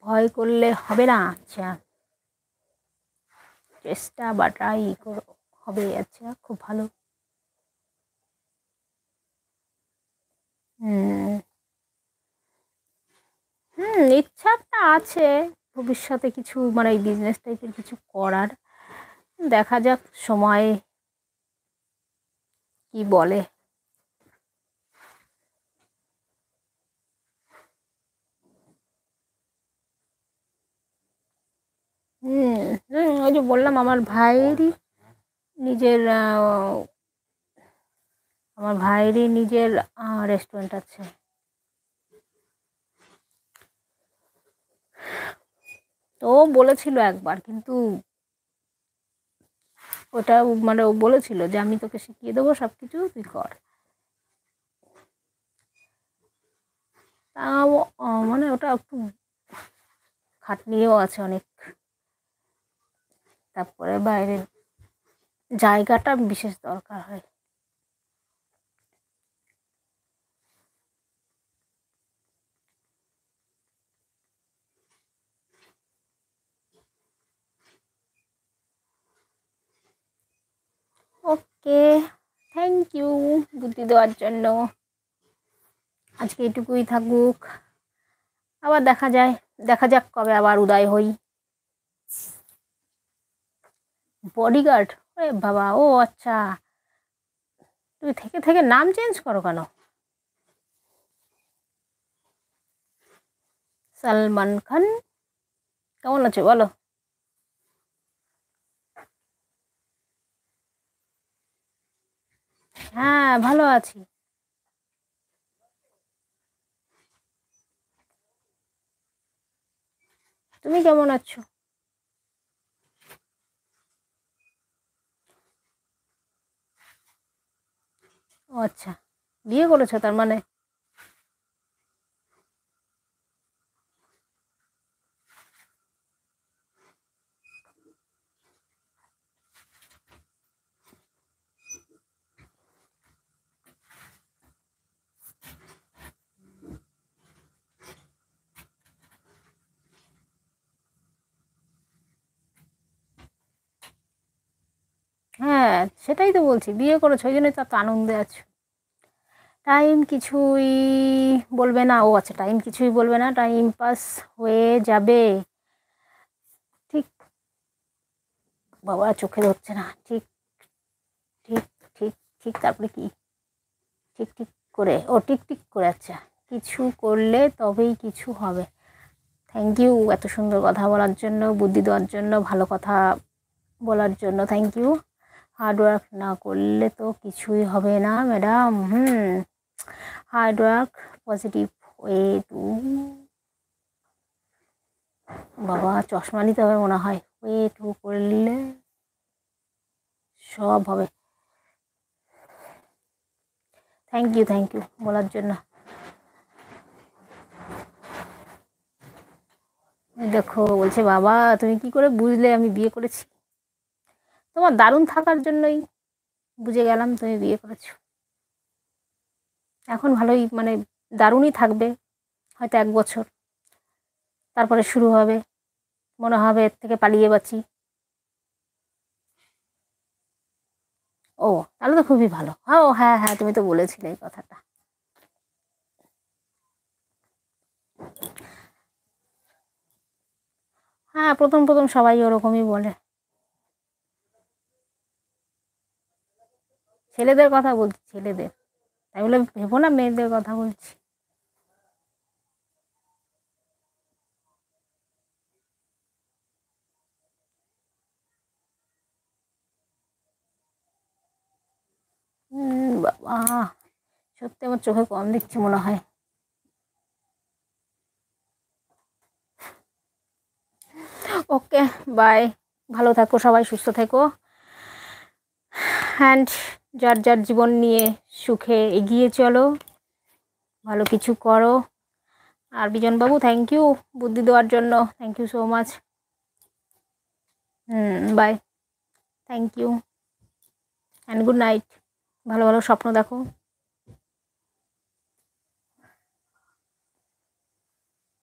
ভয় করলে হবে না। আচ্ছা, চেষ্টা বা ট্রাই হবে। আচ্ছা, খুব ভালো। হুম হুম, ইচ্ছাটা আছে ভবিষ্যতে কিছু মানে এই বিজনেস টাইপের কিছু করার। দেখা যাক সময় কি বলে। হুম ওই যে বললাম আমার ভাইয়েরই নিজের আমার ভাইয়েরই নিজের রেস্টুরেন্ট আছে। তো ও বলেছিল একবার, কিন্তু ওটা মানে ও বলেছিল যে আমি তোকে শিখিয়ে দেবো সব কিছু, তুই কর। তাও মানে ওটা একটু খাটনিও আছে অনেক। তারপরে বাইরের জায়গাটা বিশেষ দরকার হয়। ওকে, থ্যাংক ইউ বুদ্ধি দেওয়ার জন্য। আজকে এটুকুই থাকুক, আবার দেখা যায়, দেখা যাক কবে আবার উদয় হই। বডিগার্ড? আরে বাবা, ও আচ্ছা, তুমি থেকে থেকে নাম চেঞ্জ করো কেন? সালমান খান। কেমন আছো বলো? হ্যাঁ, ভালো আছি। তুমি কেমন আছো? ও আচ্ছা, বিয়ে করেছো তার মানে? হ্যাঁ, সেটাই তো বলছি, বিয়ে করেছো ওই জন্যই তো এত আনন্দে আছো। টাইম কিছুই বলবে না? ও আচ্ছা, টাইম কিছুই বলবে না, টাইম পাস হয়ে যাবে। ঠিক, বাবা চোখে ধরছে না। ঠিক ঠিক ঠিক ঠিক, তারপরে কি? ঠিক ঠিক করে, ও টিক টিক করে, আচ্ছা। কিছু করলে তবেই কিছু হবে। থ্যাংক ইউ এত সুন্দর কথা বলার জন্য, বুদ্ধি দেওয়ার জন্য, ভালো কথা বলার জন্য থ্যাংক ইউ। হার্ড ওয়ার্ক না করলে তো কিছুই হবে না madam. Hard work, positive way to, বাবা চশমা নিতে হবে মনে হয়, ওয়ে টু করলে সব হবে। থ্যাংক ইউ বলার জন্য। দেখো বলছে, বাবা তুমি কি করে বুঝলে আমি বিয়ে করেছি? তোমার দারুণ থাকার জন্যই বুঝে গেলাম তুমি বিয়ে করেছো। এখন ভালোই মানে দারুণই থাকবে হয়তো 1 বছর, তারপরে শুরু হবে, মনে হবে এর থেকে পালিয়ে বাঁচি। ও, তাহলে তো খুবই ভালো। ও হ্যাঁ হ্যাঁ, তুমি তো বলেছিলে এই কথাটা। হ্যাঁ, প্রথম প্রথম সবাই ওরকমই বলে। ছেলেদের কথা বলছি, ছেলেদের। তাই বলে ভেবো না মেয়েদের কথা বলছি। বাবা, সত্যি আমার চোখে কম দেখছি মনে হয়। ওকে, বাই। ভালো থাকো সবাই, সুস্থ থেকো। অ্যান্ড যার যার জীবন নিয়ে সুখে এগিয়ে চলো, ভালো কিছু করো। আর বিজনবাবু, থ্যাংক ইউ বুদ্ধি দেওয়ার জন্য, thank you so much. Bye. Thank you and good night. ভালো ভালো স্বপ্ন দেখো।